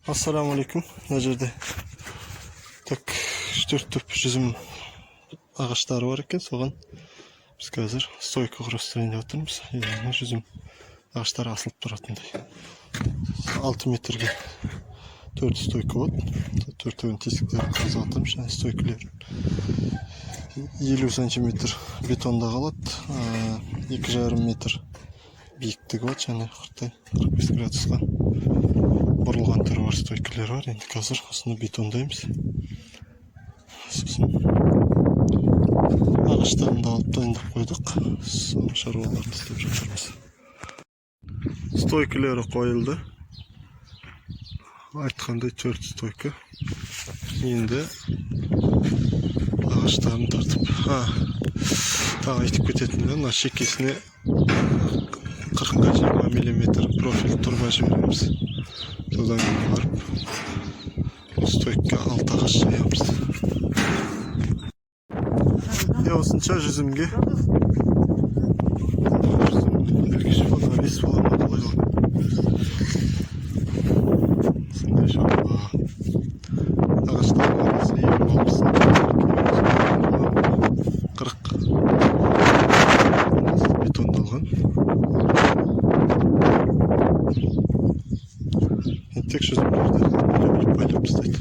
Assalamu alaikum. Mына жерде так 4 түп жүзім ағаштары бар екен. Соған біз қазір стойка құрастырайын деп жатырмыз. Мына жүзім ағаштары асылып тұратындай. 6 метрге 4 стойка болады. Төртеуін тесіктерін қазып жатырмыз. Және стойкілер 50 сантиметр бетонда қалады. 2,5 метр биіктігі болады. Және 45 градусқа бұрылған түрі бар стойкілер бар. Енді қазір осыны бетондаймыз. Сосын ағаштарын да алып дайындап қойдық. Соны шаруаларды істеп жатырмыз. Стойкілері қойылды. Айтқандай 4 стойка. Енді ағаштарын тартып. Тағы айтып кететінім, мына шекесіне 40-20 мм профиль тұрба жібереміз. Содан барып стойкаға 6 ағаш жаямыз. Осынша жүзімге ілгіш фонарис болады қалай ғой. Сондай шаруа. Ағаштардың арасы 20-60 40 бетондалған. Тек жүзімдерді байлап тастайды.